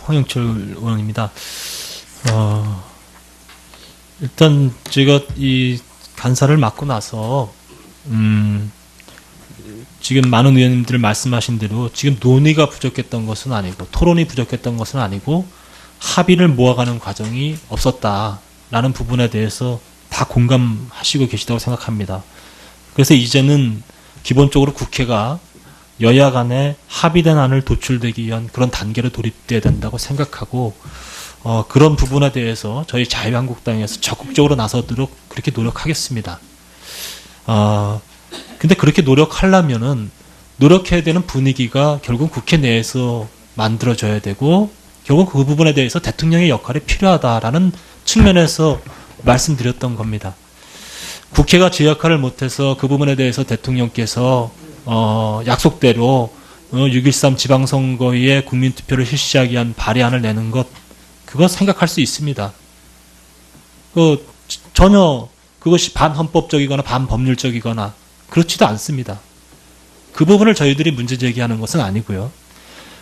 황영철 의원입니다. 일단 제가 이 간사를 맡고 나서 지금 많은 의원님들 말씀하신 대로 지금 논의가 부족했던 것은 아니고 토론이 부족했던 것은 아니고 합의를 모아가는 과정이 없었다라는 부분에 대해서 다 공감하시고 계시다고 생각합니다. 그래서 이제는 기본적으로 국회가 여야 간에 합의된 안을 도출되기 위한 그런 단계로 돌입돼야 된다고 생각하고 그런 부분에 대해서 저희 자유한국당에서 적극적으로 나서도록 그렇게 노력하겠습니다. 근데 그렇게 노력하려면은 노력해야 되는 분위기가 결국 국회 내에서 만들어져야 되고 결국 그 부분에 대해서 대통령의 역할이 필요하다라는 측면에서 말씀드렸던 겁니다. 국회가 제 역할을 못해서 그 부분에 대해서 대통령께서 약속대로 6.13 지방선거에 국민투표를 실시하기 위한 발의안을 내는 것 그거 생각할 수 있습니다. 전혀 그것이 반헌법적이거나 반법률적이거나 그렇지도 않습니다. 그 부분을 저희들이 문제 제기하는 것은 아니고요.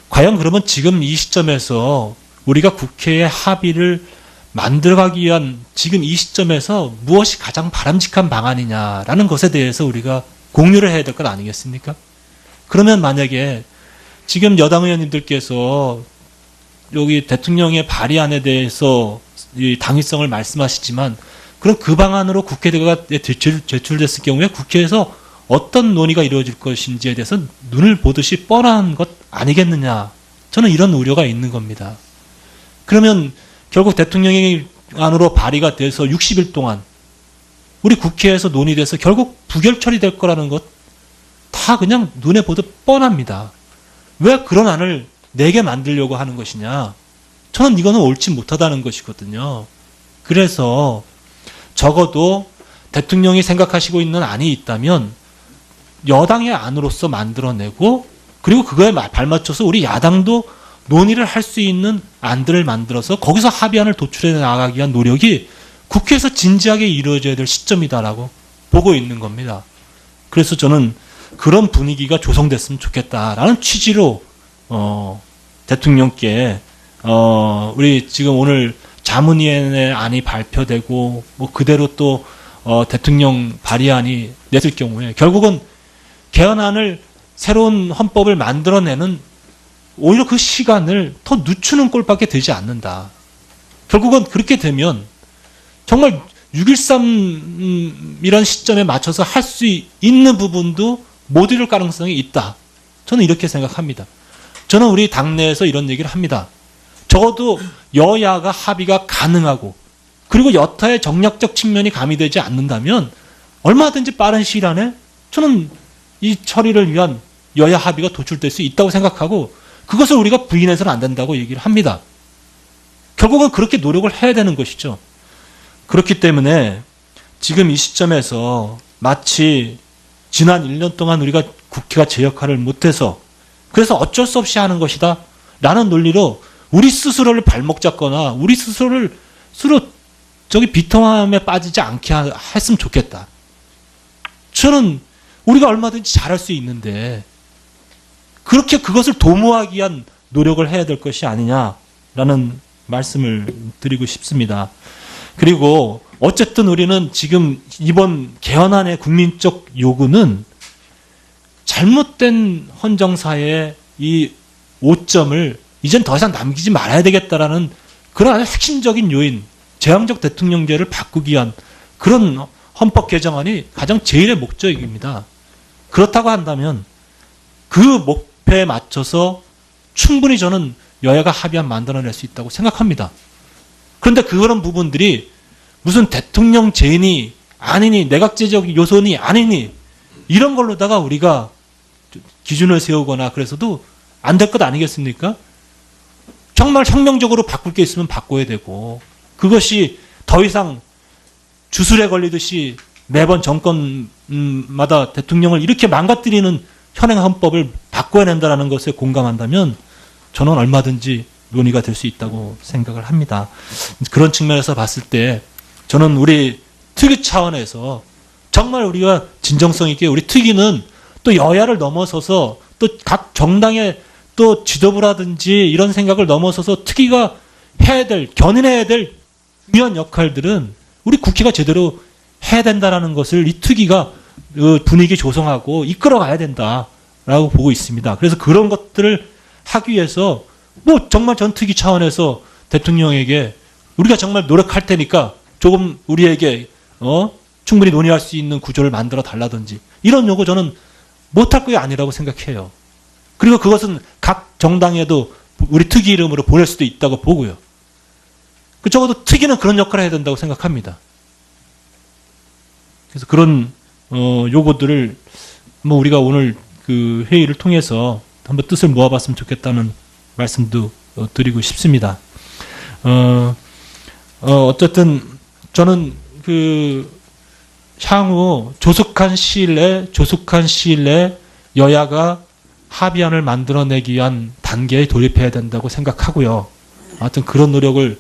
과연 그러면 지금 이 시점에서 우리가 국회의 합의를 만들어가기 위한 지금 이 시점에서 무엇이 가장 바람직한 방안이냐라는 것에 대해서 우리가 공유를 해야 될 것 아니겠습니까? 그러면 만약에 지금 여당 의원님들께서 여기 대통령의 발의안에 대해서 이 당위성을 말씀하시지만 그럼 그 방안으로 국회가 제출됐을 경우에 국회에서 어떤 논의가 이루어질 것인지에 대해서 눈을 보듯이 뻔한 것 아니겠느냐. 저는 이런 우려가 있는 겁니다. 그러면 결국 대통령의 안으로 발의가 돼서 60일 동안 우리 국회에서 논의돼서 결국 부결 처리될 거라는 것 다 그냥 눈에 보듯 뻔합니다. 왜 그런 안을 내게 만들려고 하는 것이냐. 저는 이거는 옳지 못하다는 것이거든요. 그래서 적어도 대통령이 생각하시고 있는 안이 있다면 여당의 안으로서 만들어내고 그리고 그거에 발맞춰서 우리 야당도 논의를 할 수 있는 안들을 만들어서 거기서 합의안을 도출해 나가기 위한 노력이 국회에서 진지하게 이루어져야 될 시점이다라고 보고 있는 겁니다. 그래서 저는 그런 분위기가 조성됐으면 좋겠다라는 취지로 대통령께 우리 지금 오늘 자문위원회 안이 발표되고 뭐 그대로 또 대통령 발의안이 냈을 경우에 결국은 개헌안을 새로운 헌법을 만들어내는 오히려 그 시간을 더 늦추는 꼴밖에 되지 않는다. 결국은 그렇게 되면 정말 6.13이라는 시점에 맞춰서 할 수 있는 부분도 못 이룰 가능성이 있다. 저는 이렇게 생각합니다. 저는 우리 당내에서 이런 얘기를 합니다. 적어도 여야가 합의가 가능하고 그리고 여타의 정략적 측면이 가미되지 않는다면 얼마든지 빠른 시일 안에 저는 이 처리를 위한 여야 합의가 도출될 수 있다고 생각하고 그것을 우리가 부인해서는 안 된다고 얘기를 합니다. 결국은 그렇게 노력을 해야 되는 것이죠. 그렇기 때문에 지금 이 시점에서 마치 지난 1년 동안 우리가 국회가 제 역할을 못해서 그래서 어쩔 수 없이 하는 것이다 라는 논리로 우리 스스로를 발목 잡거나 우리 스스로를 비통함에 빠지지 않게 했으면 좋겠다. 저는 우리가 얼마든지 잘할 수 있는데 그렇게 그것을 도모하기 위한 노력을 해야 될 것이 아니냐라는 말씀을 드리고 싶습니다. 그리고 어쨌든 우리는 지금 이번 개헌안의 국민적 요구는 잘못된 헌정사의 이 오점을 이젠 더 이상 남기지 말아야 되겠다라는 그런 아주 핵심적인 요인, 제왕적 대통령제를 바꾸기 위한 그런 헌법 개정안이 가장 제일의 목적입니다. 그렇다고 한다면 그 목표에 맞춰서 충분히 저는 여야가 합의안 만들어낼 수 있다고 생각합니다. 그런데 그런 부분들이 무슨 대통령 제인이 아니니 내각제적 요소니 아니니 이런 걸로다가 우리가 기준을 세우거나 그래서도 안 될 것 아니겠습니까? 정말 혁명적으로 바꿀 게 있으면 바꿔야 되고 그것이 더 이상 주술에 걸리듯이 매번 정권마다 대통령을 이렇게 망가뜨리는 현행 헌법을 바꿔야 된다는 것에 공감한다면 저는 얼마든지 논의가 될 수 있다고 생각을 합니다. 그런 측면에서 봤을 때 저는 우리 특위 차원에서 정말 우리가 진정성 있게 우리 특위는 또 여야를 넘어서서 또 각 정당의 또 지도부라든지 이런 생각을 넘어서서 특위가 해야 될, 견인해야 될 중요한 역할들은 우리 국회가 제대로 해야 된다라는 것을 이 특위가 분위기 조성하고 이끌어가야 된다라고 보고 있습니다. 그래서 그런 것들을 하기 위해서 뭐 정말 전 특위 차원에서 대통령에게 우리가 정말 노력할 테니까 조금 우리에게 충분히 논의할 수 있는 구조를 만들어 달라든지 이런 요구 저는 못할 게 아니라고 생각해요. 그리고 그것은 각 정당에도 우리 특위 이름으로 보낼 수도 있다고 보고요. 적어도 특위는 그런 역할을 해야 된다고 생각합니다. 그래서 그런 요구들을 뭐 우리가 오늘 그 회의를 통해서 한번 뜻을 모아봤으면 좋겠다는 말씀도 드리고 싶습니다. 어쨌든 저는 그 향후 조속한 시일 내에 여야가 합의안을 만들어내기 위한 단계에 돌입해야 된다고 생각하고요. 하여튼 그런 노력을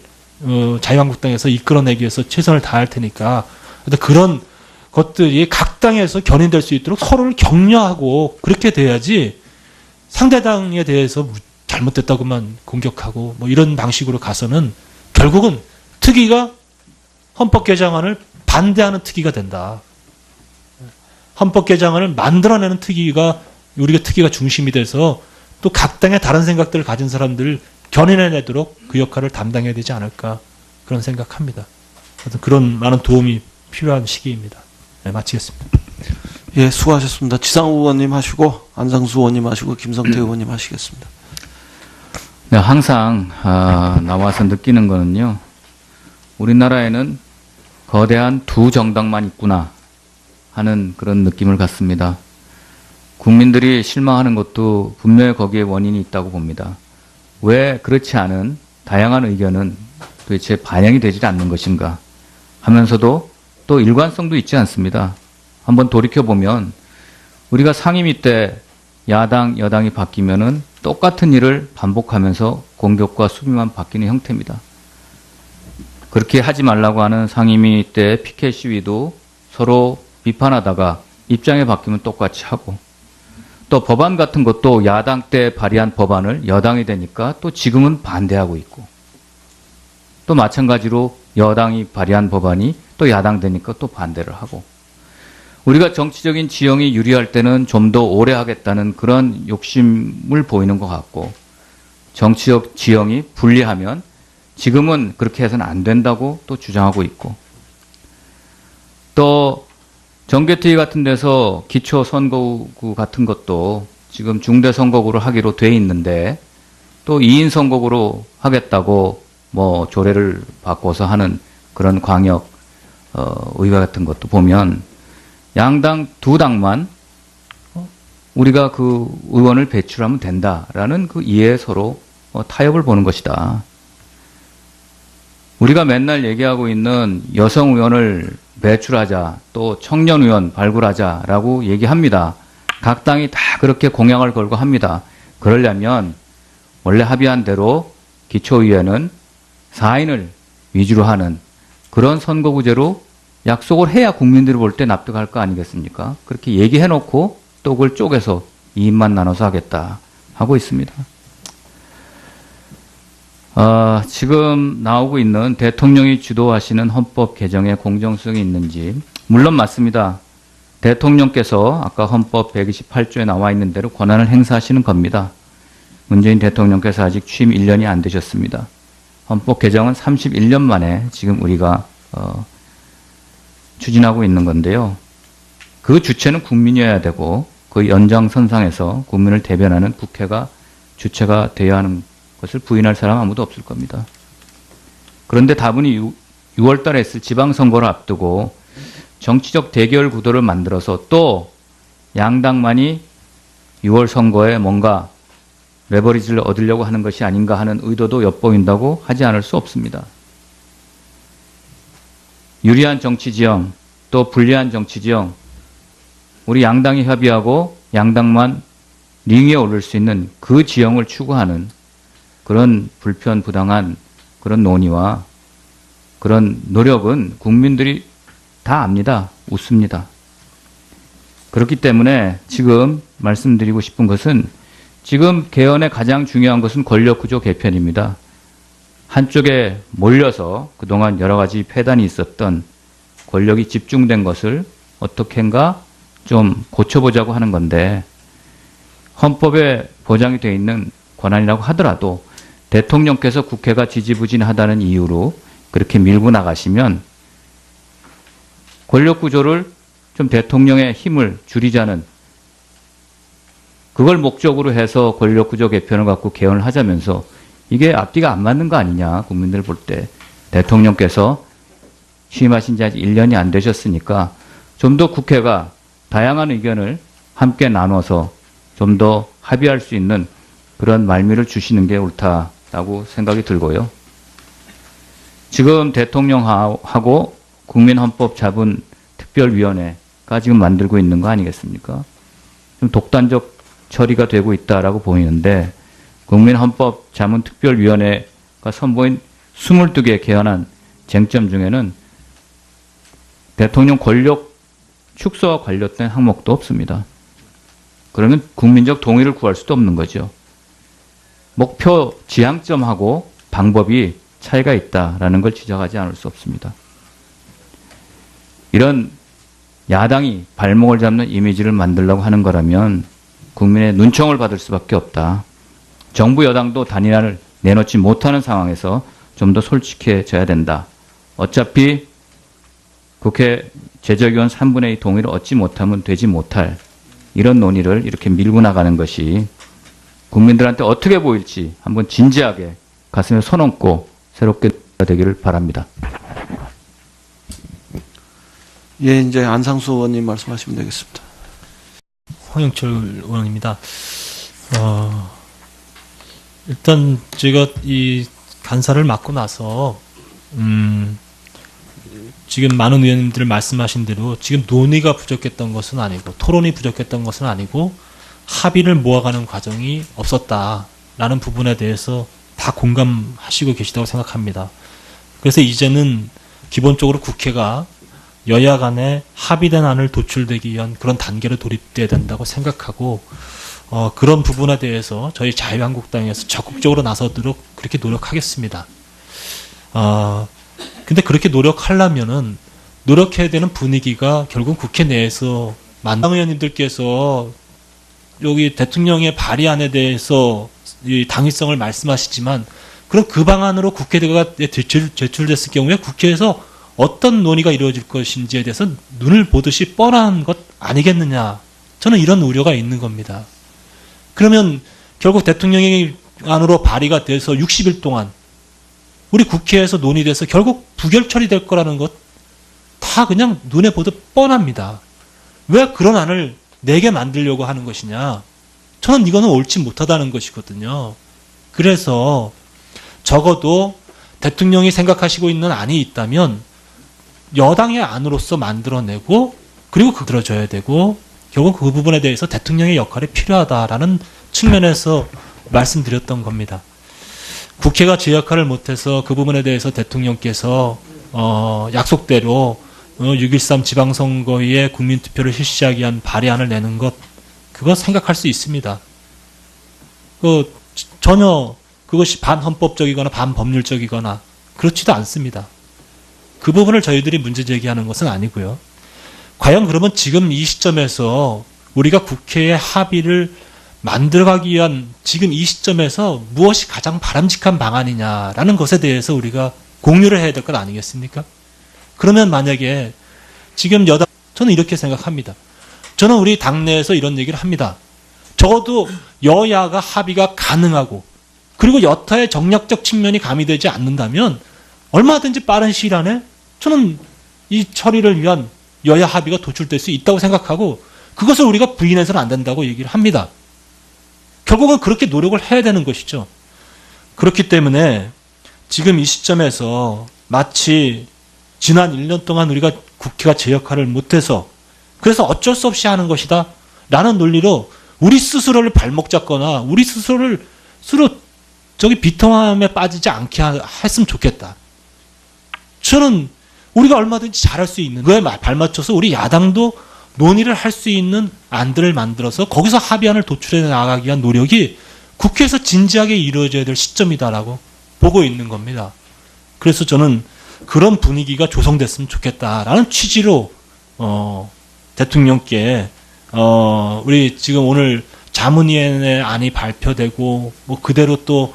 자유한국당에서 이끌어내기 위해서 최선을 다할 테니까 그런 것들이 각 당에서 견인될 수 있도록 서로를 격려하고 그렇게 돼야지 상대당에 대해서 잘못됐다고만 공격하고 뭐 이런 방식으로 가서는 결국은 특위가 헌법 개정안을 반대하는 특위가 된다. 헌법 개정안을 만들어내는 특위가 우리가 특위가 중심이 돼서 또 각 당의 다른 생각들을 가진 사람들을 견인해내도록 그 역할을 담당해야 되지 않을까 그런 생각합니다. 그런 많은 도움이 필요한 시기입니다. 네, 마치겠습니다. 예, 수고하셨습니다. 지상우 의원님 하시고 안상수 의원님 하시고 김성태 의원님 하시겠습니다. 네, 항상 나와서 느끼는 거는요. 우리나라에는 거대한 두 정당만 있구나 하는 그런 느낌을 갖습니다. 국민들이 실망하는 것도 분명히 거기에 원인이 있다고 봅니다. 왜 그렇지 않은 다양한 의견은 도대체 반영이 되지 않는 것인가 하면서도 또 일관성도 있지 않습니다. 한번 돌이켜보면 우리가 상임위 때 야당, 여당이 바뀌면은 똑같은 일을 반복하면서 공격과 수비만 바뀌는 형태입니다. 그렇게 하지 말라고 하는 상임위 때 피켓 시위도 서로 비판하다가 입장이 바뀌면 똑같이 하고 또 법안 같은 것도 야당 때 발의한 법안을 여당이 되니까 또 지금은 반대하고 있고 또 마찬가지로 여당이 발의한 법안이 또 야당 되니까 또 반대를 하고 우리가 정치적인 지형이 유리할 때는 좀 더 오래 하겠다는 그런 욕심을 보이는 것 같고 정치적 지형이 불리하면 지금은 그렇게 해서는 안 된다고 또 주장하고 있고 또 정개특위 같은 데서 기초선거구 같은 것도 지금 중대선거구로 하기로 돼 있는데 또 2인 선거구로 하겠다고 뭐 조례를 바꿔서 하는 그런 광역 의회 같은 것도 보면 양당 두 당만 우리가 그 의원을 배출하면 된다라는 그 이해에 서로 타협을 보는 것이다. 우리가 맨날 얘기하고 있는 여성 의원을 배출하자, 또 청년 의원 발굴하자라고 얘기합니다. 각 당이 다 그렇게 공약을 걸고 합니다. 그러려면 원래 합의한 대로 기초의회는 4인을 위주로 하는 그런 선거구제로 약속을 해야 국민들이 볼 때 납득할 거 아니겠습니까? 그렇게 얘기해놓고 또 그걸 쪼개서 2인만 나눠서 하겠다 하고 있습니다. 지금 나오고 있는 대통령이 주도하시는 헌법 개정에 공정성이 있는지 물론 맞습니다. 대통령께서 아까 헌법 128조에 나와 있는 대로 권한을 행사하시는 겁니다. 문재인 대통령께서 아직 취임 1년이 안 되셨습니다. 헌법 개정은 31년 만에 지금 우리가 추진하고 있는 건데요. 그 주체는 국민이어야 되고 그 연장선상에서 국민을 대변하는 국회가 주체가 되어야 하는 것을 부인할 사람 아무도 없을 겁니다. 그런데 다분히 6월 달에 있을 지방선거를 앞두고 정치적 대결 구도를 만들어서 또 양당만이 6월 선거에 뭔가 레버리지를 얻으려고 하는 것이 아닌가 하는 의도도 엿보인다고 하지 않을 수 없습니다. 유리한 정치지형 또 불리한 정치지형 우리 양당이 협의하고 양당만 링에 오를 수 있는 그 지형을 추구하는 그런 불편부당한 그런 논의와 그런 노력은 국민들이 다 압니다. 웃습니다. 그렇기 때문에 지금 말씀드리고 싶은 것은 지금 개헌의 가장 중요한 것은 권력구조 개편입니다. 한쪽에 몰려서 그동안 여러 가지 폐단이 있었던 권력이 집중된 것을 어떻게인가 좀 고쳐보자고 하는 건데, 헌법에 보장이 되어 있는 권한이라고 하더라도 대통령께서 국회가 지지부진하다는 이유로 그렇게 밀고 나가시면 권력구조를 좀 대통령의 힘을 줄이자는, 그걸 목적으로 해서 권력구조 개편을 갖고 개헌을 하자면서 이게 앞뒤가 안 맞는 거 아니냐, 국민들 볼 때. 대통령께서 취임하신 지 아직 1년이 안 되셨으니까 좀 더 국회가 다양한 의견을 함께 나눠서 좀 더 합의할 수 있는 그런 말미를 주시는 게 옳다라고 생각이 들고요. 지금 대통령하고 국민헌법자문특별위원회가 지금 만들고 있는 거 아니겠습니까? 좀 독단적 처리가 되고 있다라고 보이는데, 국민헌법자문특별위원회가 선보인 22개 개헌안 쟁점 중에는 대통령 권력 축소와 관련된 항목도 없습니다. 그러면 국민적 동의를 구할 수도 없는 거죠. 목표 지향점하고 방법이 차이가 있다라는 걸 지적하지 않을 수 없습니다. 이런 야당이 발목을 잡는 이미지를 만들려고 하는 거라면 국민의 눈총을 받을 수밖에 없다. 정부 여당도 단일화를 내놓지 못하는 상황에서 좀 더 솔직해져야 된다. 어차피 국회 제적의원 3분의 2 동의를 얻지 못하면 되지 못할 이런 논의를 이렇게 밀고 나가는 것이 국민들한테 어떻게 보일지 한번 진지하게 가슴에 손 얹고 새롭게 되기를 바랍니다. 예, 이제 안상수 의원님 말씀하시면 되겠습니다. 황영철 의원입니다. 일단 제가 이 간사를 맡고 나서 지금 많은 의원님들 말씀하신 대로 지금 논의가 부족했던 것은 아니고 토론이 부족했던 것은 아니고 합의를 모아가는 과정이 없었다라는 부분에 대해서 다 공감하시고 계시다고 생각합니다. 그래서 이제는 기본적으로 국회가 여야 간에 합의된 안을 도출되기 위한 그런 단계로 돌입돼야 된다고 생각하고, 그런 부분에 대해서 저희 자유한국당에서 적극적으로 나서도록 그렇게 노력하겠습니다. 근데 그렇게 노력하려면은 노력해야 되는 분위기가 결국 국회 내에서 당 의원님들께서 여기 대통령의 발의안에 대해서 이 당위성을 말씀하시지만, 그럼 그 방안으로 국회가 제출됐을 경우에 국회에서 어떤 논의가 이루어질 것인지에 대해서 눈을 보듯이 뻔한 것 아니겠느냐. 저는 이런 우려가 있는 겁니다. 그러면 결국 대통령의 안으로 발의가 돼서 60일 동안 우리 국회에서 논의돼서 결국 부결 처리될 거라는 것 다 그냥 눈에 보듯 뻔합니다. 왜 그런 안을 내게 만들려고 하는 것이냐. 저는 이거는 옳지 못하다는 것이거든요. 그래서 적어도 대통령이 생각하시고 있는 안이 있다면 여당의 안으로서 만들어내고, 그리고 들어줘야 되고, 결국 그 부분에 대해서 대통령의 역할이 필요하다라는 측면에서 말씀드렸던 겁니다. 국회가 제 역할을 못해서 그 부분에 대해서 대통령께서 약속대로 6.13 지방선거에 국민투표를 실시하기 위한 발의안을 내는 것, 그거 생각할 수 있습니다. 전혀 그것이 반헌법적이거나 반법률적이거나 그렇지도 않습니다. 그 부분을 저희들이 문제 제기하는 것은 아니고요. 과연 그러면 지금 이 시점에서 우리가 국회의 합의를 만들어가기 위한 지금 이 시점에서 무엇이 가장 바람직한 방안이냐라는 것에 대해서 우리가 공유를 해야 될 것 아니겠습니까? 그러면 만약에 지금 저는 이렇게 생각합니다. 저는 우리 당내에서 이런 얘기를 합니다. 적어도 여야가 합의가 가능하고, 그리고 여타의 정략적 측면이 가미되지 않는다면 얼마든지 빠른 시일 안에 저는 이 처리를 위한 여야 합의가 도출될 수 있다고 생각하고, 그것을 우리가 부인해서는 안 된다고 얘기를 합니다. 결국은 그렇게 노력을 해야 되는 것이죠. 그렇기 때문에 지금 이 시점에서 마치 지난 1년 동안 우리가 국회가 제 역할을 못해서 그래서 어쩔 수 없이 하는 것이다 라는 논리로 우리 스스로를 발목 잡거나 우리 스스로를 비통함에 빠지지 않게 했으면 좋겠다. 저는 우리가 얼마든지 잘할 수 있는 거에 발맞춰서 우리 야당도 논의를 할 수 있는 안들을 만들어서 거기서 합의안을 도출해 나가기 위한 노력이 국회에서 진지하게 이루어져야 될 시점이다라고 보고 있는 겁니다. 그래서 저는 그런 분위기가 조성됐으면 좋겠다라는 취지로 대통령께 우리 지금 오늘 자문위원회 안이 발표되고 뭐 그대로 또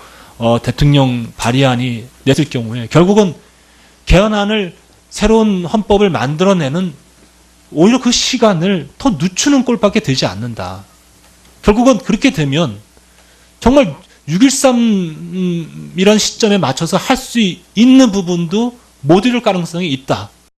대통령 발의안이 냈을 경우에 결국은 개헌안을 새로운 헌법을 만들어내는 오히려 그 시간을 더 늦추는 꼴밖에 되지 않는다. 결국은 그렇게 되면 정말 6.13이란 시점에 맞춰서 할 수 있는 부분도 못 이룰 가능성이 있다.